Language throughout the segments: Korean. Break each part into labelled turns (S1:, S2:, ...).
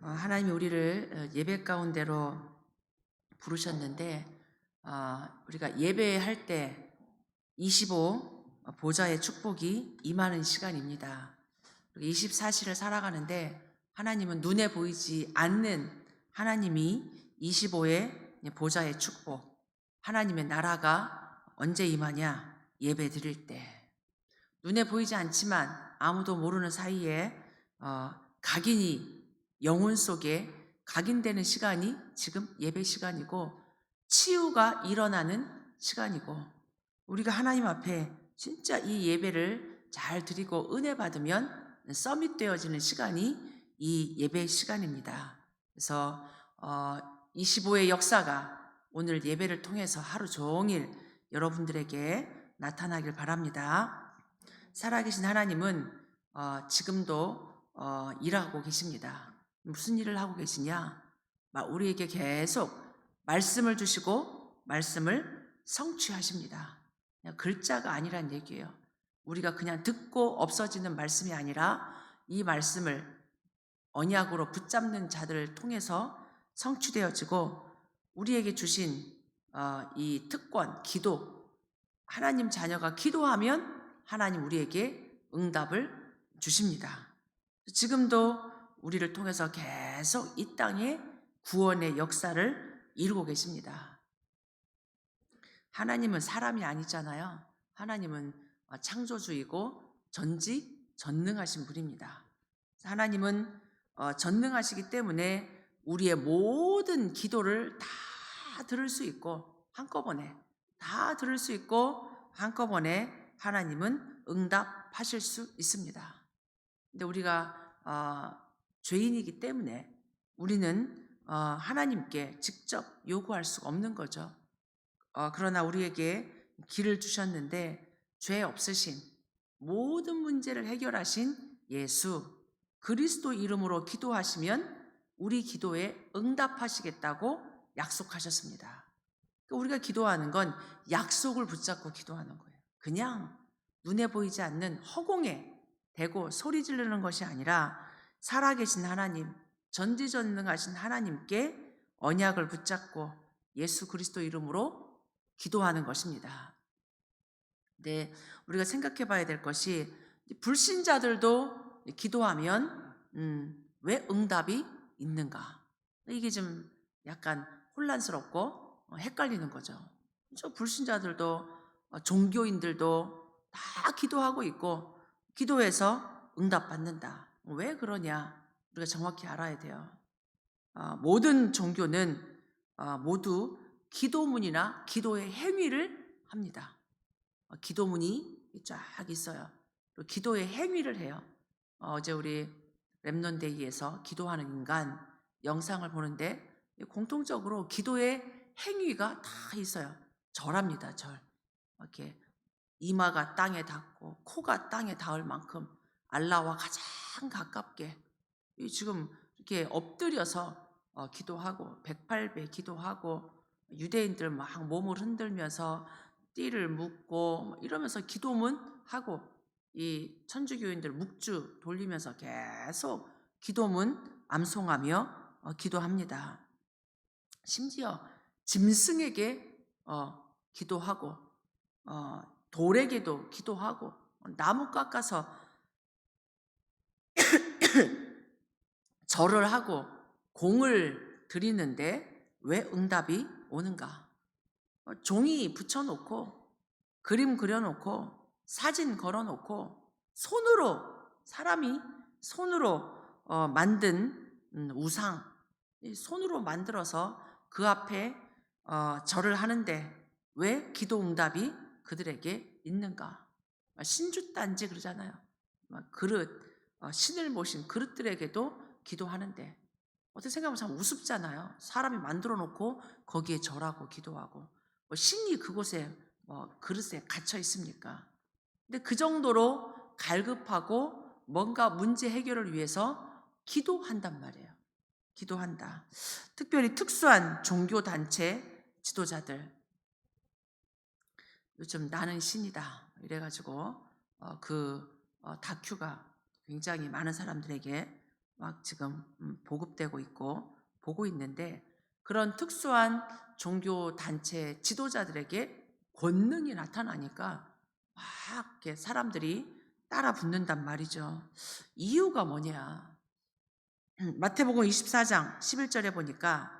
S1: 하나님이 우리를 예배 가운데로 부르셨는데 우리가 예배할 때 25 보좌의 축복이 임하는 시간입니다. 24시를 살아가는데 하나님은 눈에 보이지 않는 하나님이 25의 보좌의 축복, 하나님의 나라가 언제 임하냐? 예배 드릴 때. 눈에 보이지 않지만 아무도 모르는 사이에 각인이 영혼 속에 각인되는 시간이 지금 예배 시간이고, 치유가 일어나는 시간이고, 우리가 하나님 앞에 진짜 이 예배를 잘 드리고 은혜 받으면 서밋되어지는 시간이 이 예배 시간입니다. 그래서 25의 역사가 오늘 예배를 통해서 하루 종일 여러분들에게 나타나길 바랍니다. 살아계신 하나님은 지금도 일하고 계십니다. 무슨 일을 하고 계시냐? 우리에게 계속 말씀을 주시고 말씀을 성취하십니다. 그냥 글자가 아니란 얘기예요. 우리가 그냥 듣고 없어지는 말씀이 아니라 이 말씀을 언약으로 붙잡는 자들을 통해서 성취되어지고, 우리에게 주신 이 특권, 기도, 하나님 자녀가 기도하면 하나님 우리에게 응답을 주십니다. 지금도 우리를 통해서 계속 이 땅에 구원의 역사를 이루고 계십니다. 하나님은 사람이 아니잖아요. 하나님은 창조주이고 전지전능하신 분입니다. 하나님은 전능하시기 때문에 우리의 모든 기도를 다 들을 수 있고, 한꺼번에 다 들을 수 있고, 한꺼번에 하나님은 응답하실 수 있습니다. 근데 우리가 죄인이기 때문에 우리는 하나님께 직접 요구할 수가 없는 거죠. 그러나 우리에게 길을 주셨는데, 죄 없으신, 모든 문제를 해결하신 예수 그리스도 이름으로 기도하시면 우리 기도에 응답하시겠다고 약속하셨습니다. 우리가 기도하는 건 약속을 붙잡고 기도하는 거예요. 그냥 눈에 보이지 않는 허공에 대고 소리 지르는 것이 아니라 살아계신 하나님, 전지전능하신 하나님께 언약을 붙잡고 예수 그리스도 이름으로 기도하는 것입니다. 네, 우리가 생각해 봐야 될 것이, 불신자들도 기도하면 왜 응답이 있는가? 이게 좀 약간 혼란스럽고 헷갈리는 거죠. 저 불신자들도 종교인들도 다 기도하고 있고 기도해서 응답받는다. 왜 그러냐? 우리가 정확히 알아야 돼요. 모든 종교는 모두 기도문이나 기도의 행위를 합니다. 기도문이 쫙 있어요. 그리고 기도의 행위를 해요. 어제 우리 랩넌데이에서 기도하는 인간 영상을 보는데 공통적으로 기도의 행위가 다 있어요. 절합니다. 절. 이렇게 이마가 땅에 닿고 코가 땅에 닿을 만큼 알라와 가장 가깝게 지금 이렇게 엎드려서 기도하고 108배 기도하고, 유대인들 막 몸을 흔들면서 띠를 묶고 이러면서 기도문 하고, 이 천주교인들 묵주 돌리면서 계속 기도문 암송하며 기도합니다. 심지어 짐승에게 기도하고 돌에게도 기도하고, 나무 깎아서 절을 하고 공을 드리는데 왜 응답이 오는가? 종이 붙여놓고 그림 그려놓고 사진 걸어놓고 사람이 손으로 만든 우상, 손으로 만들어서 그 앞에 절을 하는데 왜 기도 응답이 그들에게 있는가? 신주단지 그러잖아요. 그릇, 신을 모신 그릇들에게도 기도하는데, 어떻게 생각하면 참 우습잖아요. 사람이 만들어 놓고 거기에 절하고 기도하고, 신이 그곳에 그릇에 갇혀 있습니까? 근데 그 정도로 갈급하고 뭔가 문제 해결을 위해서 기도한단 말이에요. 기도한다. 특별히 특수한 종교 단체 지도자들, 요즘 나는 신이다 이래가지고 다큐가 굉장히 많은 사람들에게 막 지금 보급되고 있고 보고 있는데, 그런 특수한 종교 단체 지도자들에게 권능이 나타나니까 막 이렇게 사람들이 따라 붙는단 말이죠. 이유가 뭐냐? 마태복음 24장 11절에 보니까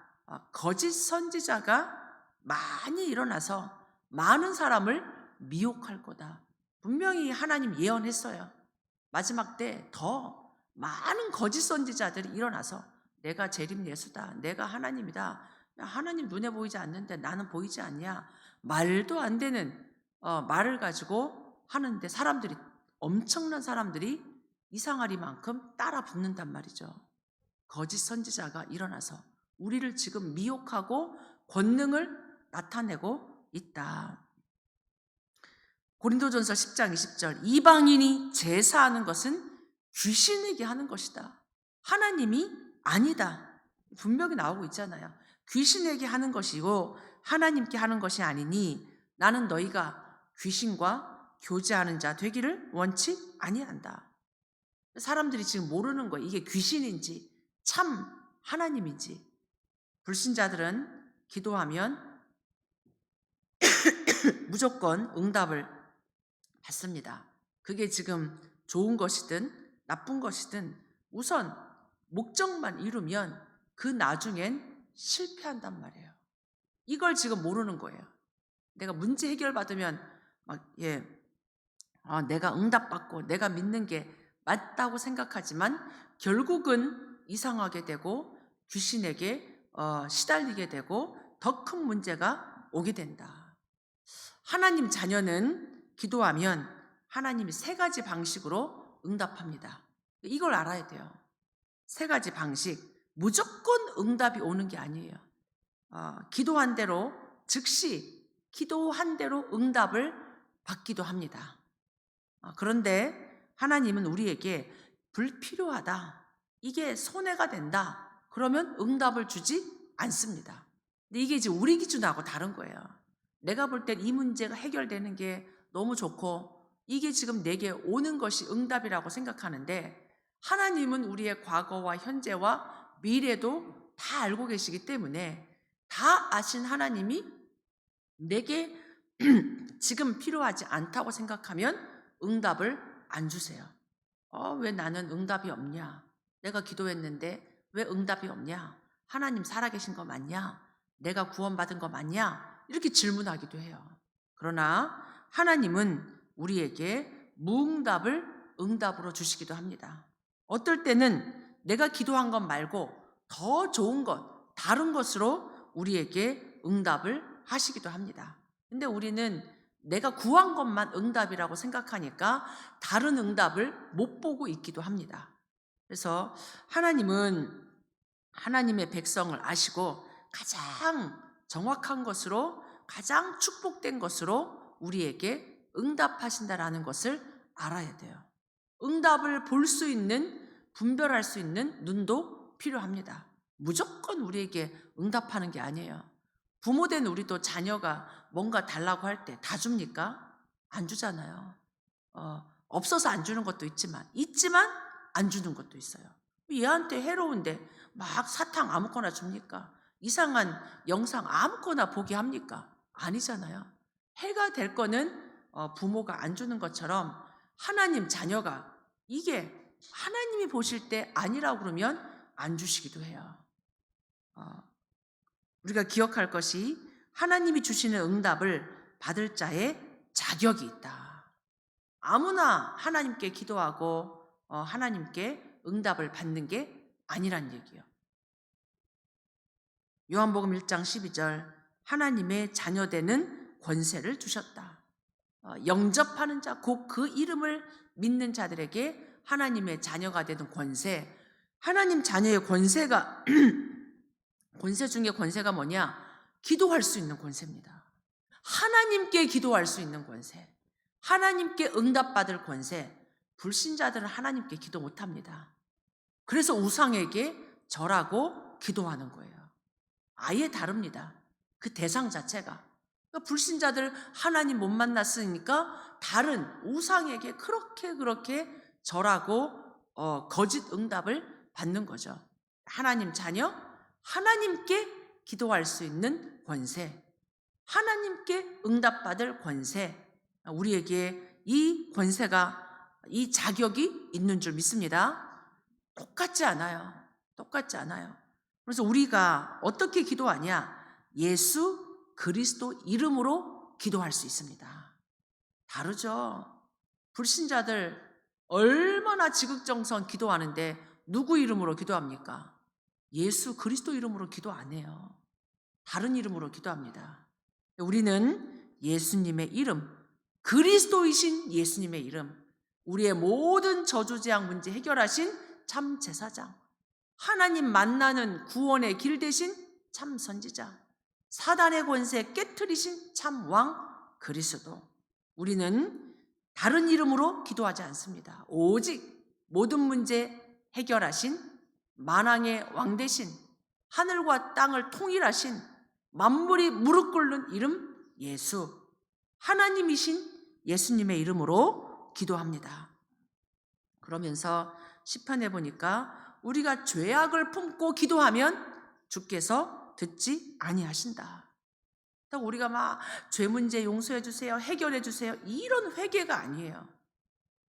S1: 거짓 선지자가 많이 일어나서 많은 사람을 미혹할 거다. 분명히 하나님 예언했어요. 마지막 때 더 많은 거짓 선지자들이 일어나서 내가 재림 예수다, 내가 하나님이다, 야, 하나님 눈에 보이지 않는데 나는 보이지 않냐, 말도 안 되는 말을 가지고 하는데 사람들이, 엄청난 사람들이 이상하리만큼 따라 붙는단 말이죠. 거짓 선지자가 일어나서 우리를 지금 미혹하고 권능을 나타내고 있다. 고린도전서 10장 20절, 이방인이 제사하는 것은 귀신에게 하는 것이다, 하나님이 아니다. 분명히 나오고 있잖아요. 귀신에게 하는 것이고 하나님께 하는 것이 아니니 나는 너희가 귀신과 교제하는 자 되기를 원치 아니한다. 사람들이 지금 모르는 거예요. 이게 귀신인지 참 하나님인지. 불신자들은 기도하면 무조건 응답을 받습니다. 그게 지금 좋은 것이든 나쁜 것이든 우선 목적만 이루면 그 나중엔 실패한단 말이에요. 이걸 지금 모르는 거예요. 내가 문제 해결받으면 내가 응답받고 내가 믿는 게 맞다고 생각하지만 결국은 이상하게 되고 귀신에게 시달리게 되고 더 큰 문제가 오게 된다. 하나님 자녀는 기도하면 하나님이 세 가지 방식으로 응답합니다. 이걸 알아야 돼요. 세 가지 방식. 무조건 응답이 오는 게 아니에요. 기도한 대로 즉시 기도한 대로 응답을 받기도 합니다. 그런데 하나님은 우리에게 불필요하다, 이게 손해가 된다, 그러면 응답을 주지 않습니다. 근데 이게 이제 우리 기준하고 다른 거예요. 내가 볼 땐 이 문제가 해결되는 게 너무 좋고 이게 지금 내게 오는 것이 응답이라고 생각하는데, 하나님은 우리의 과거와 현재와 미래도 다 알고 계시기 때문에 다 아신 하나님이 내게 지금 필요하지 않다고 생각하면 응답을 안 주세요. 왜 나는 응답이 없냐? 내가 기도했는데 왜 응답이 없냐? 하나님 살아계신 거 맞냐? 내가 구원받은 거 맞냐? 이렇게 질문하기도 해요. 그러나 하나님은 우리에게 무응답을 응답으로 주시기도 합니다. 어떨 때는 내가 기도한 것 말고 더 좋은 것, 다른 것으로 우리에게 응답을 하시기도 합니다. 근데 우리는 내가 구한 것만 응답이라고 생각하니까 다른 응답을 못 보고 있기도 합니다. 그래서 하나님은 하나님의 백성을 아시고 가장 정확한 것으로, 가장 축복된 것으로 우리에게 응답하신다라는 것을 알아야 돼요. 응답을 볼 수 있는, 분별할 수 있는 눈도 필요합니다. 무조건 우리에게 응답하는 게 아니에요. 부모된 우리도 자녀가 뭔가 달라고 할 때 다 줍니까? 안 주잖아요. 없어서 안 주는 것도 있지만 안 주는 것도 있어요. 얘한테 해로운데 막 사탕 아무거나 줍니까? 이상한 영상 아무거나 보게 합니까? 아니잖아요. 해가 될 거는 부모가 안 주는 것처럼 하나님 자녀가 이게 하나님이 보실 때 아니라고 그러면 안 주시기도 해요. 우리가 기억할 것이 하나님이 주시는 응답을 받을 자의 자격이 있다. 아무나 하나님께 기도하고 하나님께 응답을 받는 게 아니란 얘기예요. 요한복음 1장 12절, 하나님의 자녀되는 권세를 주셨다. 영접하는 자, 곧 그 이름을 믿는 자들에게 하나님의 자녀가 되는 권세. 하나님 자녀의 권세가 권세 중에 권세가 뭐냐? 기도할 수 있는 권세입니다. 하나님께 기도할 수 있는 권세, 하나님께 응답받을 권세. 불신자들은 하나님께 기도 못합니다. 그래서 우상에게 절하고 기도하는 거예요. 아예 다릅니다. 그 대상 자체가. 그러니까 불신자들 하나님 못 만났으니까 다른 우상에게 그렇게 절하고 거짓 응답을 받는 거죠. 하나님 자녀, 하나님께 기도할 수 있는 권세, 하나님께 응답받을 권세, 우리에게 이 권세가, 이 자격이 있는 줄 믿습니다. 똑같지 않아요. 똑같지 않아요. 그래서 우리가 어떻게 기도하냐? 예수 그리스도 이름으로 기도할 수 있습니다. 다르죠. 불신자들 얼마나 지극정성 기도하는데 누구 이름으로 기도합니까? 예수 그리스도 이름으로 기도 안 해요. 다른 이름으로 기도합니다. 우리는 예수님의 이름, 그리스도이신 예수님의 이름, 우리의 모든 저주재앙 문제 해결하신 참 제사장, 하나님 만나는 구원의 길 되신 참 선지자, 사단의 권세 깨트리신 참 왕 그리스도. 우리는 다른 이름으로 기도하지 않습니다. 오직 모든 문제 해결하신 만왕의 왕 되신, 하늘과 땅을 통일하신, 만물이 무릎 꿇는 이름 예수, 하나님이신 예수님의 이름으로 기도합니다. 그러면서 시편에 보니까 우리가 죄악을 품고 기도하면 주께서 듣지 아니하신다. 우리가 막 죄 문제 용서해 주세요, 해결해 주세요, 이런 회개가 아니에요.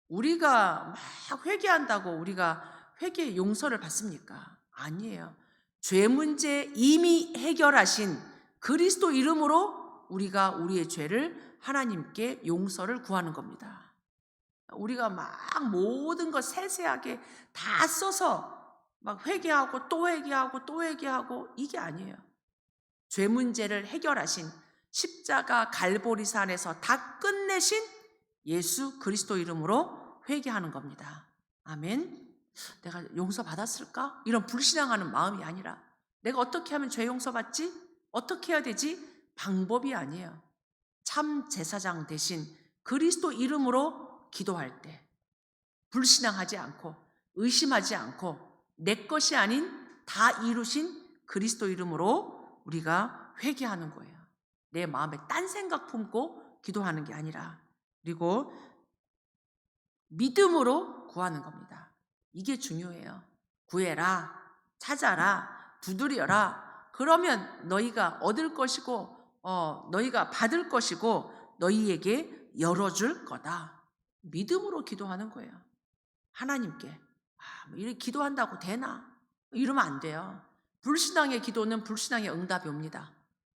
S1: 우리가 막 회개한다고 우리가 회개 용서를 받습니까? 아니에요. 죄 문제 이미 해결하신 그리스도 이름으로 우리가 우리의 죄를 하나님께 용서를 구하는 겁니다. 우리가 막 모든 것 세세하게 다 써서 막 회개하고 또 회개하고 또 회개하고, 이게 아니에요. 죄 문제를 해결하신, 십자가 갈보리산에서 다 끝내신 예수 그리스도 이름으로 회개하는 겁니다. 아멘. 내가 용서받았을까? 이런 불신앙하는 마음이 아니라, 내가 어떻게 하면 죄 용서받지? 어떻게 해야 되지? 방법이 아니에요. 참 제사장 대신 그리스도 이름으로 기도할 때 불신앙하지 않고 의심하지 않고 내 것이 아닌 다 이루신 그리스도 이름으로 우리가 회개하는 거예요. 내 마음에 딴 생각 품고 기도하는 게 아니라, 그리고 믿음으로 구하는 겁니다. 이게 중요해요. 구해라, 찾아라, 두드려라. 그러면 너희가 얻을 것이고 너희가 받을 것이고 너희에게 열어줄 거다. 믿음으로 기도하는 거예요. 하나님께 이렇게 기도한다고 되나? 이러면 안 돼요. 불신앙의 기도는 불신앙의 응답이 옵니다.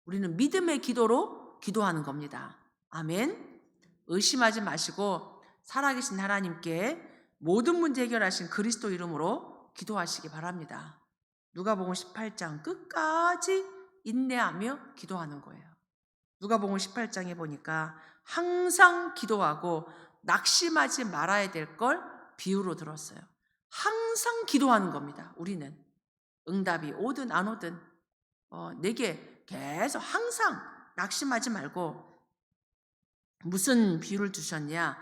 S1: 우리는 믿음의 기도로 기도하는 겁니다. 아멘. 의심하지 마시고 살아계신 하나님께 모든 문제 해결하신 그리스도 이름으로 기도하시기 바랍니다. 누가복음 18장 끝까지 인내하며 기도하는 거예요. 누가복음 18장에 보니까 항상 기도하고 낙심하지 말아야 될 걸 비유로 들었어요. 항상 기도하는 겁니다. 우리는 응답이 오든 안 오든 내게 계속 항상 낙심하지 말고, 무슨 비유를 주셨냐?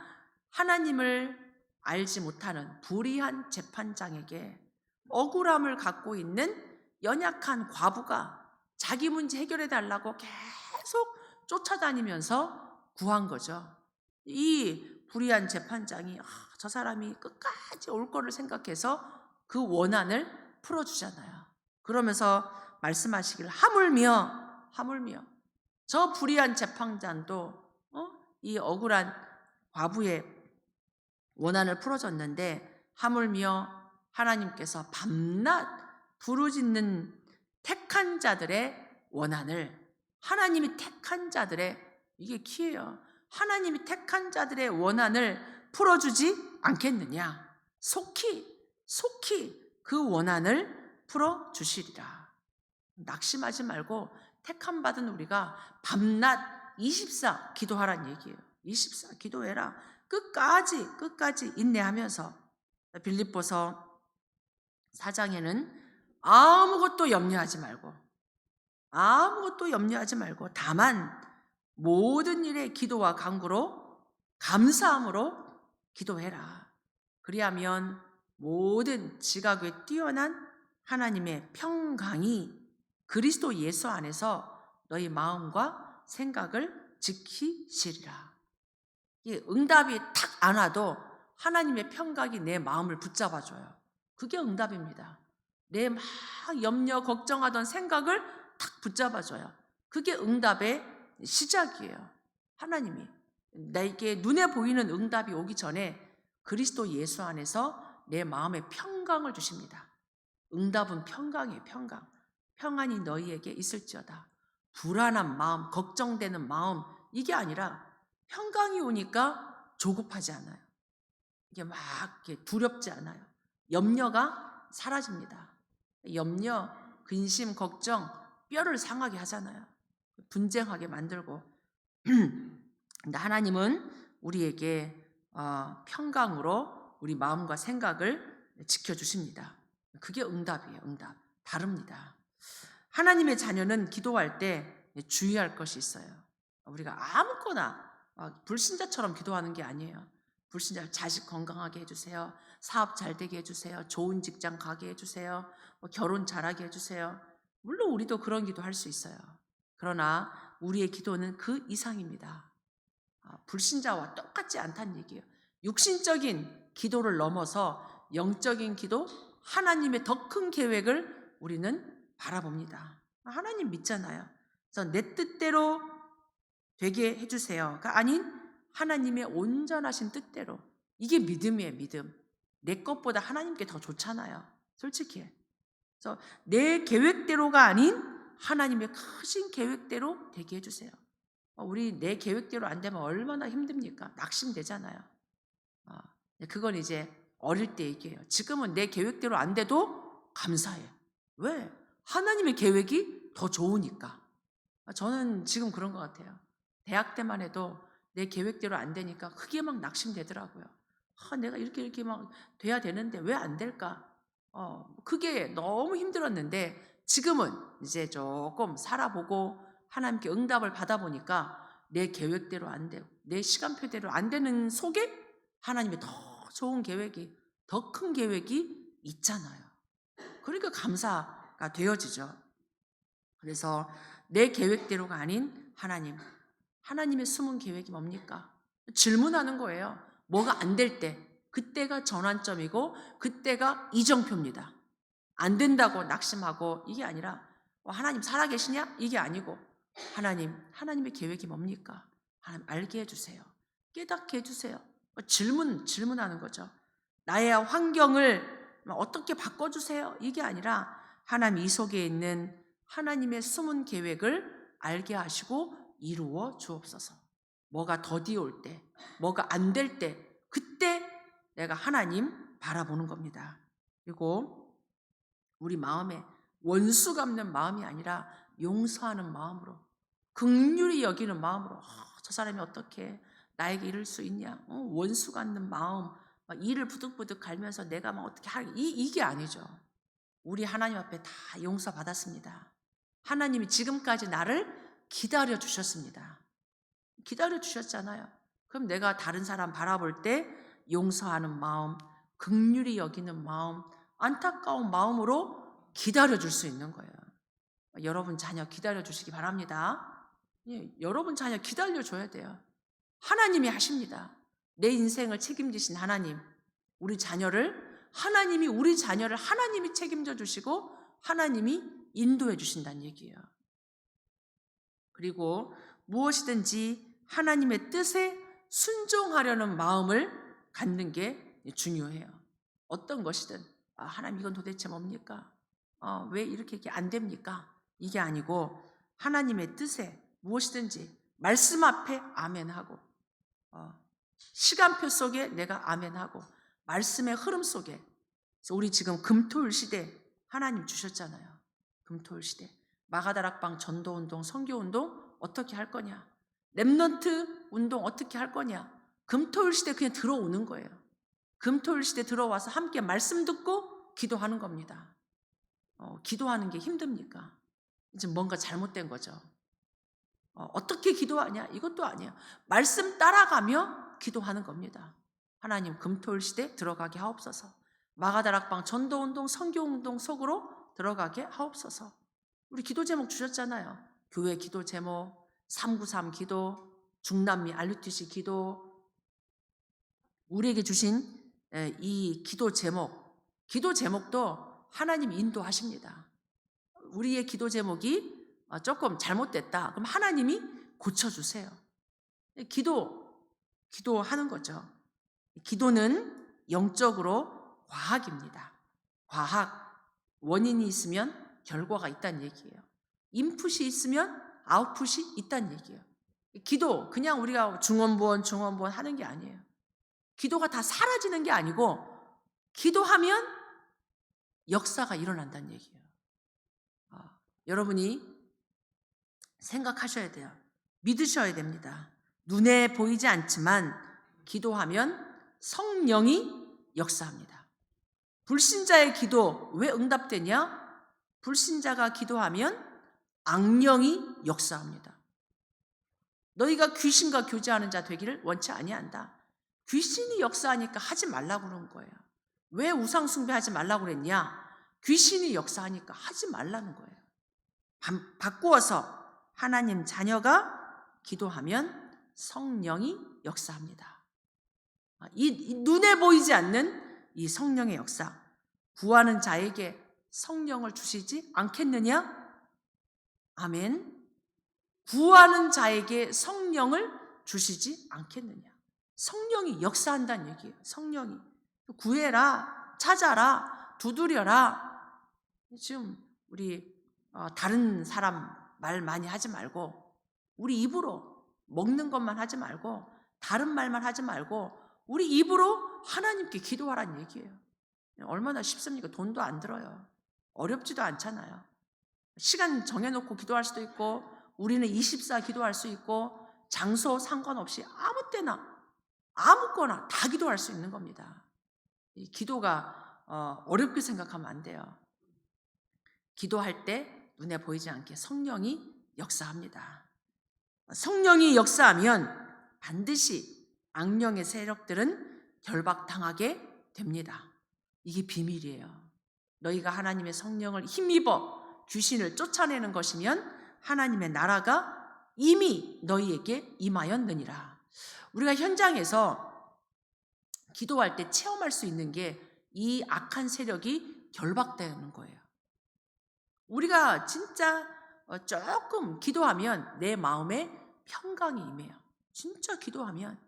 S1: 하나님을 알지 못하는 불의한 재판장에게 억울함을 갖고 있는 연약한 과부가 자기 문제 해결해 달라고 계속 쫓아다니면서 구한 거죠. 이 불의한 재판장이 저 사람이 끝까지 올 거를 생각해서 그 원한을 풀어주잖아요. 그러면서 말씀하시길 하물며 저 불의한 재판장도 이 억울한 과부의 원한을 풀어줬는데, 하물며 하나님께서 밤낮 부르짖는 택한 자들의 원한을, 하나님이 택한 자들의, 이게 키예요. 하나님이 택한 자들의 원한을 풀어주지 않겠느냐? 속히 그 원한을 풀어주시리라. 낙심하지 말고 택함 받은 우리가 밤낮 24 기도하란 얘기예요. 24 기도해라. 끝까지 인내하면서. 빌립보서 4장에는 아무것도 염려하지 말고 다만 모든 일에 기도와 간구로 감사함으로 기도해라. 그리하면 모든 지각에 뛰어난 하나님의 평강이 그리스도 예수 안에서 너희 마음과 생각을 지키시리라. 이 응답이 탁 안 와도 하나님의 평강이 내 마음을 붙잡아줘요. 그게 응답입니다. 내 막 염려 걱정하던 생각을 탁 붙잡아줘요. 그게 응답의 시작이에요. 하나님이 내게 눈에 보이는 응답이 오기 전에 그리스도 예수 안에서 내 마음에 평강을 주십니다. 응답은 평강이에요. 평강. 평안이 너희에게 있을지어다. 불안한 마음, 걱정되는 마음, 이게 아니라 평강이 오니까 조급하지 않아요. 이게 막 이렇게 두렵지 않아요. 염려가 사라집니다. 염려, 근심, 걱정, 뼈를 상하게 하잖아요. 분쟁하게 만들고. 근데 하나님은 우리에게 평강으로 우리 마음과 생각을 지켜주십니다. 그게 응답이에요. 응답. 다릅니다. 하나님의 자녀는 기도할 때 주의할 것이 있어요. 우리가 아무거나 불신자처럼 기도하는 게 아니에요. 불신자 자식 건강하게 해주세요. 사업 잘 되게 해주세요. 좋은 직장 가게 해주세요. 결혼 잘하게 해주세요. 물론 우리도 그런 기도 할 수 있어요. 그러나 우리의 기도는 그 이상입니다. 불신자와 똑같지 않다는 얘기예요. 육신적인 기도를 넘어서 영적인 기도, 하나님의 더 큰 계획을 우리는 바라봅니다. 하나님 믿잖아요. 그래서 내 뜻대로 되게 해주세요가 아닌 하나님의 온전하신 뜻대로. 이게 믿음이에요. 믿음. 내 것보다 하나님께 더 좋잖아요. 솔직히. 그래서 내 계획대로가 아닌 하나님의 크신 계획대로 되게 해주세요. 우리 내 계획대로 안 되면 얼마나 힘듭니까? 낙심되잖아요. 그건 이제 어릴 때 얘기예요. 지금은 내 계획대로 안 돼도 감사해요. 왜? 하나님의 계획이 더 좋으니까. 저는 지금 그런 것 같아요. 대학 때만 해도 내 계획대로 안 되니까 크게 막 낙심되더라고요. 내가 이렇게 막 돼야 되는데 왜 안 될까? 그게 너무 힘들었는데 지금은 이제 조금 살아보고 하나님께 응답을 받아보니까 내 계획대로 안 되고 내 시간표대로 안 되는 속에 하나님의 더 좋은 계획이, 더 큰 계획이 있잖아요. 그러니까 감사가 되어지죠. 그래서 내 계획대로가 아닌 하나님의 숨은 계획이 뭡니까? 질문하는 거예요. 뭐가 안 될 때, 그때가 전환점이고 그때가 이정표입니다. 안 된다고 낙심하고 이게 아니라 하나님 살아계시냐? 이게 아니고 하나님의 계획이 뭡니까? 하나님 알게 해주세요. 깨닫게 해주세요. 질문하는 거죠. 나의 환경을 어떻게 바꿔주세요. 이게 아니라 하나님 이 속에 있는 하나님의 숨은 계획을 알게 하시고 이루어 주옵소서. 뭐가 더디 올 때, 뭐가 안 될 때, 그때 내가 하나님 바라보는 겁니다. 그리고 우리 마음에 원수 갚는 마음이 아니라 용서하는 마음으로, 긍휼히 여기는 마음으로, 저 사람이 어떻게 나에게 이럴 수 있냐, 원수 갖는 마음, 막 이를 부득부득 갈면서 내가 막 어떻게 하게, 이게 아니죠. 우리 하나님 앞에 다 용서받았습니다. 하나님이 지금까지 나를 기다려 주셨습니다. 기다려 주셨잖아요. 그럼 내가 다른 사람 바라볼 때 용서하는 마음, 긍휼히 여기는 마음, 안타까운 마음으로 기다려 줄 수 있는 거예요. 여러분 자녀 기다려 주시기 바랍니다. 여러분 자녀 기다려 줘야 돼요. 하나님이 하십니다. 내 인생을 책임지신 하나님, 우리 자녀를 하나님이 책임져 주시고 하나님이 인도해 주신다는 얘기예요. 그리고 무엇이든지 하나님의 뜻에 순종하려는 마음을 갖는 게 중요해요. 어떤 것이든 하나님 이건 도대체 뭡니까? 왜 이렇게 안 됩니까? 이게 아니고 하나님의 뜻에 무엇이든지 말씀 앞에 아멘하고 시간표 속에 내가 아멘하고 말씀의 흐름 속에. 그래서 우리 지금 금토일 시대 하나님 주셨잖아요. 금토일 시대 마가다락방 전도운동 선교운동 어떻게 할 거냐, 렘넌트 운동 어떻게 할 거냐. 금토일 시대 그냥 들어오는 거예요. 금토일 시대 들어와서 함께 말씀 듣고 기도하는 겁니다. 기도하는 게 힘듭니까? 이제 뭔가 잘못된 거죠. 어떻게 기도하냐? 이것도 아니에요. 말씀 따라가며 기도하는 겁니다. 하나님 금토일 시대 들어가게 하옵소서. 마가다락방 전도운동 선교운동 속으로 들어가게 하옵소서. 우리 기도 제목 주셨잖아요. 교회 기도 제목, 393 기도, 중남미 RUTC 기도. 우리에게 주신 이 기도 제목 기도 제목도 하나님 인도하십니다. 우리의 기도 제목이 조금 잘못됐다. 그럼 하나님이 고쳐주세요. 기도하는 거죠. 기도는 영적으로 과학입니다. 과학. 원인이 있으면 결과가 있다는 얘기예요. 인풋이 있으면 아웃풋이 있다는 얘기예요. 기도, 그냥 우리가 중원부원 하는 게 아니에요. 기도가 다 사라지는 게 아니고 기도하면 역사가 일어난다는 얘기예요. 여러분이 생각하셔야 돼요. 믿으셔야 됩니다. 눈에 보이지 않지만 기도하면 성령이 역사합니다. 불신자의 기도 왜 응답되냐? 불신자가 기도하면 악령이 역사합니다. 너희가 귀신과 교제하는 자 되기를 원치 아니한다. 귀신이 역사하니까 하지 말라고 그런 거예요. 왜 우상 숭배하지 말라고 그랬냐? 귀신이 역사하니까 하지 말라는 거예요. 바꾸어서 하나님 자녀가 기도하면 성령이 역사합니다. 이 눈에 보이지 않는 이 성령의 역사, 구하는 자에게 성령을 주시지 않겠느냐? 아멘. 구하는 자에게 성령을 주시지 않겠느냐? 성령이 역사한다는 얘기예요. 성령이. 구해라, 찾아라, 두드려라. 지금 우리 다른 사람 말 많이 하지 말고 우리 입으로 먹는 것만 하지 말고 다른 말만 하지 말고 우리 입으로 하나님께 기도하라는 얘기예요. 얼마나 쉽습니까? 돈도 안 들어요. 어렵지도 않잖아요. 시간 정해놓고 기도할 수도 있고 우리는 24 기도할 수 있고 장소 상관없이 아무 때나 아무거나 다 기도할 수 있는 겁니다. 이 기도가 어렵게 생각하면 안 돼요. 기도할 때 눈에 보이지 않게 성령이 역사합니다. 성령이 역사하면 반드시 악령의 세력들은 결박당하게 됩니다. 이게 비밀이에요. 너희가 하나님의 성령을 힘입어 귀신을 쫓아내는 것이면 하나님의 나라가 이미 너희에게 임하였느니라. 우리가 현장에서 기도할 때 체험할 수 있는 게 이 악한 세력이 결박되는 거예요. 우리가 진짜 조금 기도하면 내 마음에 평강이 임해요. 진짜 기도하면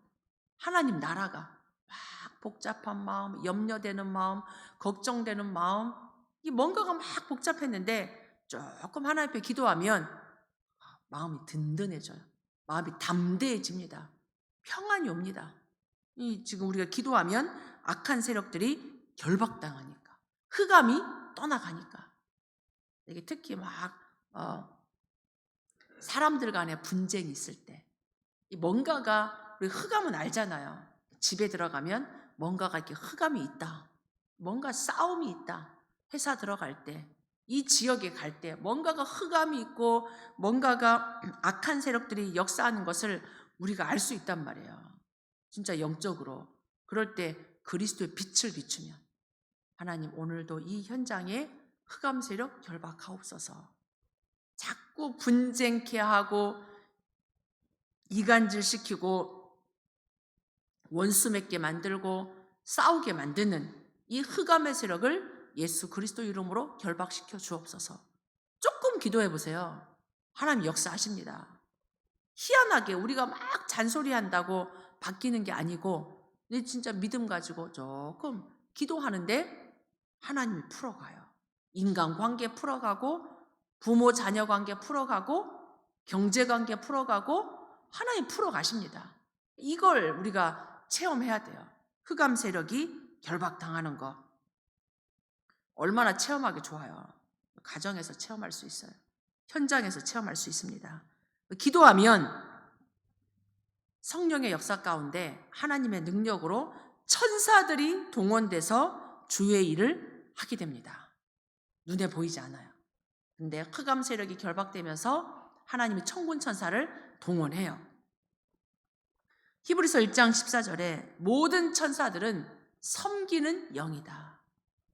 S1: 하나님 나라가 막 복잡한 마음, 염려되는 마음, 걱정되는 마음, 이 뭔가가 막 복잡했는데 조금 하나님 앞에 기도하면 마음이 든든해져요. 마음이 담대해집니다. 평안이 옵니다. 지금 우리가 기도하면 악한 세력들이 결박당하니까, 흑암이 떠나가니까. 이게 특히 막 사람들 간에 분쟁이 있을 때 뭔가가, 우리 흑암은 알잖아요. 집에 들어가면 뭔가가 이렇게 흑암이 있다, 뭔가 싸움이 있다. 회사 들어갈 때, 이 지역에 갈 때 뭔가가 흑암이 있고 뭔가가 악한 세력들이 역사하는 것을 우리가 알 수 있단 말이에요. 진짜 영적으로. 그럴 때 그리스도의 빛을 비추면 하나님 오늘도 이 현장에 흑암 세력 결박하옵소서. 자꾸 분쟁케 하고 이간질시키고 원수 맺게 만들고 싸우게 만드는 이 흑암의 세력을 예수 그리스도 이름으로 결박시켜 주옵소서. 조금 기도해 보세요. 하나님 역사하십니다. 희한하게 우리가 막 잔소리한다고 바뀌는 게 아니고 진짜 믿음 가지고 조금 기도하는데 하나님이 풀어가요. 인간관계 풀어가고 부모 자녀 관계 풀어가고 경제관계 풀어가고 하나님 풀어가십니다. 이걸 우리가 체험해야 돼요. 흑암 세력이 결박당하는 거 얼마나 체험하기 좋아요. 가정에서 체험할 수 있어요. 현장에서 체험할 수 있습니다. 기도하면 성령의 역사 가운데 하나님의 능력으로 천사들이 동원돼서 주의 일을 하게 됩니다. 눈에 보이지 않아요. 근데 흑암 세력이 결박되면서 하나님이 천군 천사를 동원해요. 히브리서 1장 14절에 모든 천사들은 섬기는 영이다.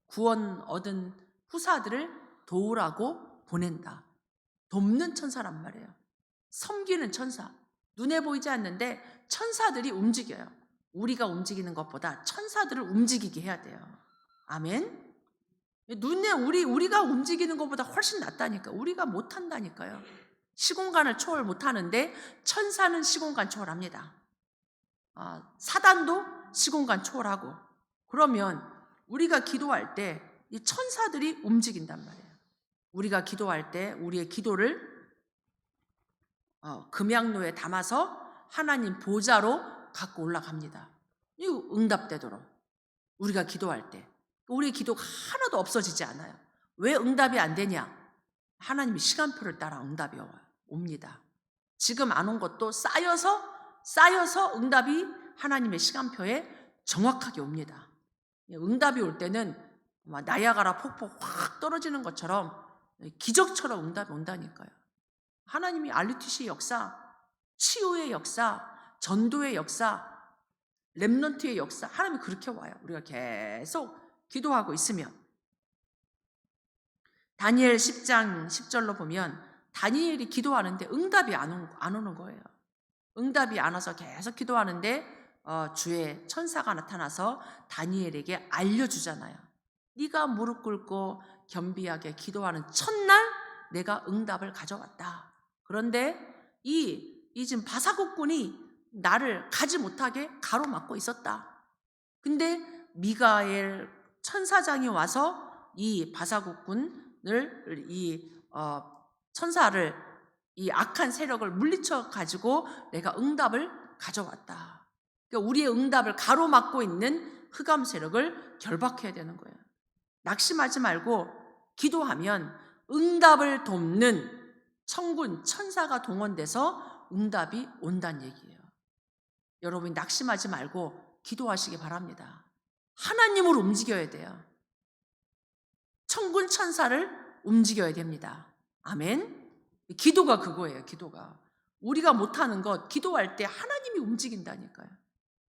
S1: 구원 얻은 후사들을 도우라고 보낸다. 돕는 천사란 말이에요. 섬기는 천사. 눈에 보이지 않는데 천사들이 움직여요. 우리가 움직이는 것보다 천사들을 움직이게 해야 돼요. 아멘. 눈에 우리가 움직이는 것보다 훨씬 낫다니까. 우리가 못한다니까요. 시공간을 초월 못하는데 천사는 시공간 초월합니다. 사단도 시공간 초월하고. 그러면 우리가 기도할 때 이 천사들이 움직인단 말이에요. 우리가 기도할 때 우리의 기도를 금양로에 담아서 하나님 보좌로 갖고 올라갑니다. 이거 응답되도록. 우리가 기도할 때 우리의 기도가 하나도 없어지지 않아요. 왜 응답이 안 되냐? 하나님이 시간표를 따라 응답이 옵니다. 지금 안 온 것도 쌓여서 응답이 하나님의 시간표에 정확하게 옵니다. 응답이 올 때는 나야가라 폭포 확 떨어지는 것처럼 기적처럼 응답이 온다니까요. 하나님이 RUTC의 역사, 치유의 역사, 전도의 역사, 렘넌트의 역사, 하나님이 그렇게 와요. 우리가 계속 기도하고 있으면. 다니엘 10장 10절로 보면 다니엘이 기도하는데 응답이 안 오는 거예요. 응답이 안 와서 계속 기도하는데 주의 천사가 나타나서 다니엘에게 알려주잖아요. 네가 무릎 꿇고 겸비하게 기도하는 첫날 내가 응답을 가져왔다. 그런데 이 지금 바사국군이 나를 가지 못하게 가로막고 있었다. 근데 미가엘 천사장이 와서 이 바사국군을 천사를 이 악한 세력을 물리쳐 가지고 내가 응답을 가져왔다. 그러니까 우리의 응답을 가로막고 있는 흑암 세력을 결박해야 되는 거예요. 낙심하지 말고 기도하면 응답을 돕는 천군, 천사가 동원돼서 응답이 온다는 얘기예요. 여러분이 낙심하지 말고 기도하시기 바랍니다. 하나님으로 움직여야 돼요. 천군, 천사를 움직여야 됩니다. 아멘. 기도가 그거예요. 기도가. 우리가 못하는 것, 기도할 때 하나님이 움직인다니까요.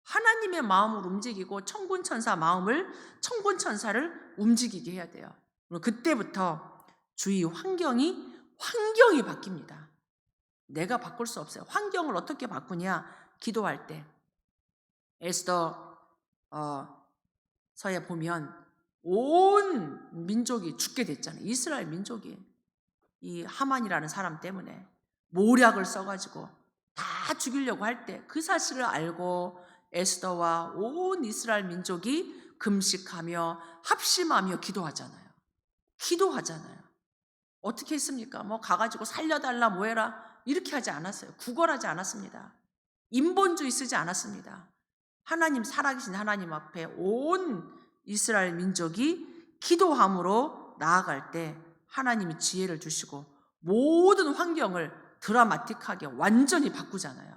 S1: 하나님의 마음을 움직이고 천군 천사 마음을, 천군 천사를 움직이게 해야 돼요. 그때부터 주위 환경이 바뀝니다. 내가 바꿀 수 없어요. 환경을 어떻게 바꾸냐? 기도할 때. 에스더 서에 보면 온 민족이 죽게 됐잖아요. 이스라엘 민족이 이 하만이라는 사람 때문에 모략을 써가지고 다 죽이려고 할 때 그 사실을 알고 에스더와 온 이스라엘 민족이 금식하며 합심하며 기도하잖아요. 어떻게 했습니까? 뭐 가가지고 살려달라 뭐해라 이렇게 하지 않았어요. 구걸하지 않았습니다. 인본주의 쓰지 않았습니다. 하나님, 살아계신 하나님 앞에 온 이스라엘 민족이 기도함으로 나아갈 때 하나님이 지혜를 주시고 모든 환경을 드라마틱하게 완전히 바꾸잖아요.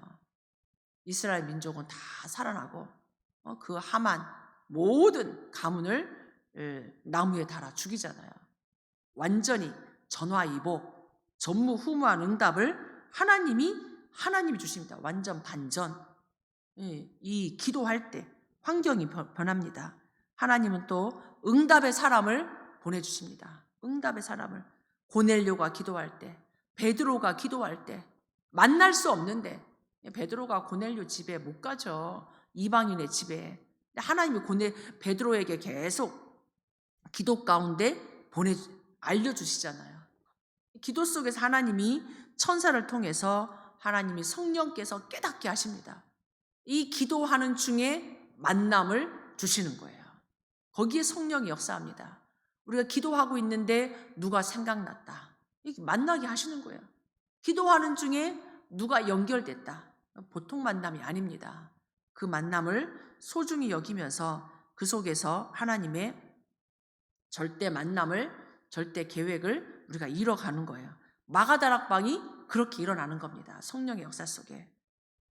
S1: 이스라엘 민족은 다 살아나고 그 하만 모든 가문을 나무에 달아 죽이잖아요. 완전히 전화위복, 전무후무한 응답을 하나님이 주십니다. 완전 반전. 이 기도할 때 환경이 변합니다. 하나님은 또 응답의 사람을 보내주십니다. 응답의 사람을. 고넬료가 기도할 때, 베드로가 기도할 때 만날 수 없는데 베드로가 고넬료 집에 못 가죠. 이방인의 집에. 하나님이 베드로에게 계속 기도 가운데 알려주시잖아요. 기도 속에서 하나님이 천사를 통해서 하나님이 성령께서 깨닫게 하십니다. 이 기도하는 중에 만남을 주시는 거예요. 거기에 성령이 역사합니다. 우리가 기도하고 있는데 누가 생각났다. 이렇게 만나게 하시는 거예요. 기도하는 중에 누가 연결됐다. 보통 만남이 아닙니다. 그 만남을 소중히 여기면서 그 속에서 하나님의 절대 만남을, 절대 계획을 우리가 이뤄가는 거예요. 마가다락방이 그렇게 일어나는 겁니다. 성령의 역사 속에.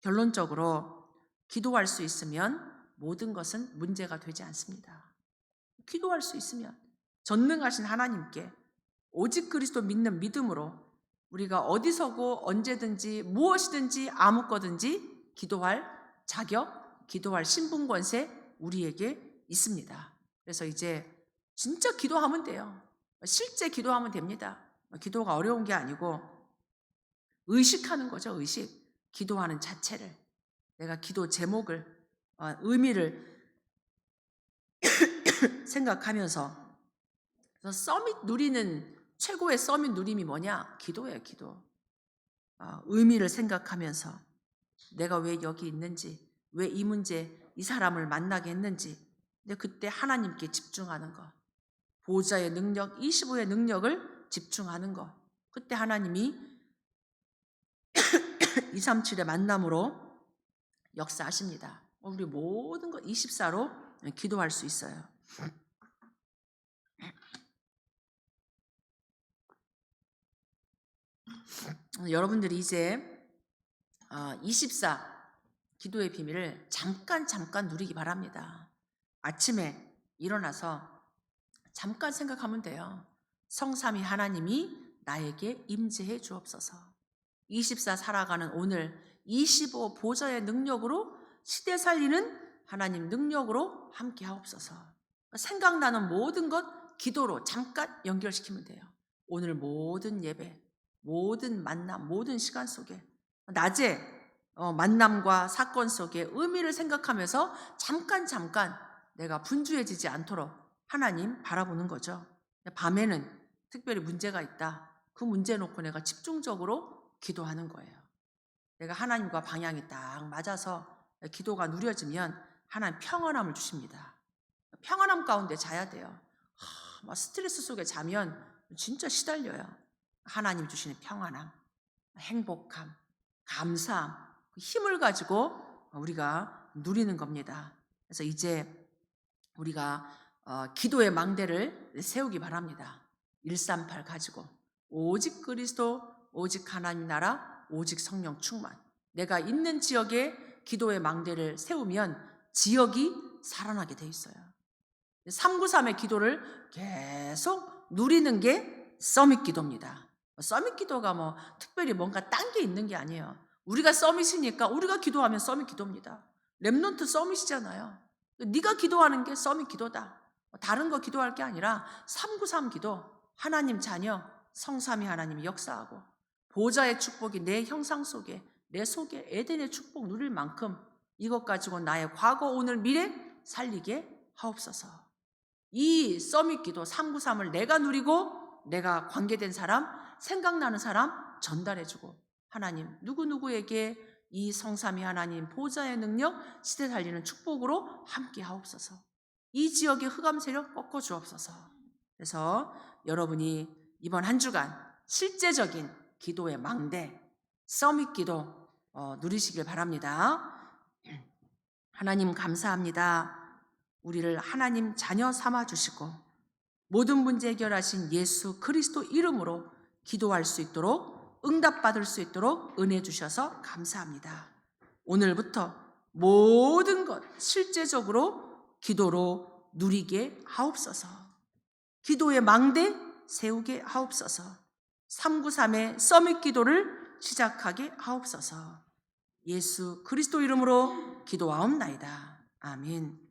S1: 결론적으로 기도할 수 있으면 모든 것은 문제가 되지 않습니다. 기도할 수 있으면 전능하신 하나님께 오직 그리스도 믿는 믿음으로 우리가 어디서고 언제든지 무엇이든지 아무거든지 기도할 자격, 기도할 신분 권세 우리에게 있습니다. 그래서 이제 진짜 기도하면 돼요. 실제 기도하면 됩니다. 기도가 어려운 게 아니고 의식하는 거죠. 의식. 기도하는 자체를. 내가 기도 제목을, 의미를 생각하면서 그래서 서밋 누리는 최고의 서밋 누림이 뭐냐? 기도예요, 기도. 의미를 생각하면서 내가 왜 여기 있는지, 왜 이 문제, 이 사람을 만나게 했는지, 근데 그때 하나님께 집중하는 거, 보호자의 능력, 25의 능력을 집중하는 거, 그때 하나님이 237의 만남으로 역사하십니다. 우리 모든 것 24로 기도할 수 있어요. 여러분들이 이제 24 기도의 비밀을 잠깐 누리기 바랍니다. 아침에 일어나서 잠깐 생각하면 돼요. 성삼위 하나님이 나에게 임재해 주옵소서. 24 살아가는 오늘 25 보좌의 능력으로 시대 살리는 하나님 능력으로 함께 하옵소서. 생각나는 모든 것 기도로 잠깐 연결시키면 돼요. 오늘 모든 예배, 모든 만남, 모든 시간 속에 낮에 만남과 사건 속에 의미를 생각하면서 잠깐 내가 분주해지지 않도록 하나님 바라보는 거죠. 밤에는 특별히 문제가 있다. 그 문제 놓고 내가 집중적으로 기도하는 거예요. 내가 하나님과 방향이 딱 맞아서 기도가 누려지면 하나님 평안함을 주십니다. 평안함 가운데 자야 돼요. 막 스트레스 속에 자면 진짜 시달려요. 하나님 주시는 평안함, 행복함, 감사함, 그 힘을 가지고 우리가 누리는 겁니다. 그래서 이제 우리가 기도의 망대를 세우기 바랍니다. 138 가지고 오직 그리스도, 오직 하나님 나라, 오직 성령 충만. 내가 있는 지역에 기도의 망대를 세우면 지역이 살아나게 돼 있어요. 393의 기도를 계속 누리는 게 서밋 기도입니다. 서밋 기도가 뭐 특별히 뭔가 딴 게 있는 게 아니에요. 우리가 서밋이니까 우리가 기도하면 서밋 기도입니다. 렘넌트 서밋이잖아요. 네가 기도하는 게 서밋 기도다. 다른 거 기도할 게 아니라 393 기도, 하나님 자녀, 성삼위 하나님이 역사하고 보좌의 축복이 내 형상 속에, 내 속에 에덴의 축복 누릴 만큼 이것 가지고 나의 과거, 오늘, 미래 살리게 하옵소서. 이 서밋 기도 393을 내가 누리고 내가 관계된 사람, 생각나는 사람 전달해주고 하나님 누구누구에게 이 성삼위 하나님 보좌의 능력, 시대 살리는 축복으로 함께 하옵소서. 이 지역의 흑암 세력 꺾어 주옵소서. 그래서 여러분이 이번 한 주간 실제적인 기도의 망대, 서밋 기도 누리시길 바랍니다. 하나님 감사합니다. 우리를 하나님 자녀 삼아 주시고 모든 문제 해결하신 예수 그리스도 이름으로 기도할 수 있도록 응답받을 수 있도록 은혜 주셔서 감사합니다. 오늘부터 모든 것 실제적으로 기도로 누리게 하옵소서. 기도의 망대 세우게 하옵소서. 393의 서밋 기도를 시작하게 하옵소서. 예수 그리스도 이름으로 기도하옵나이다. 아멘.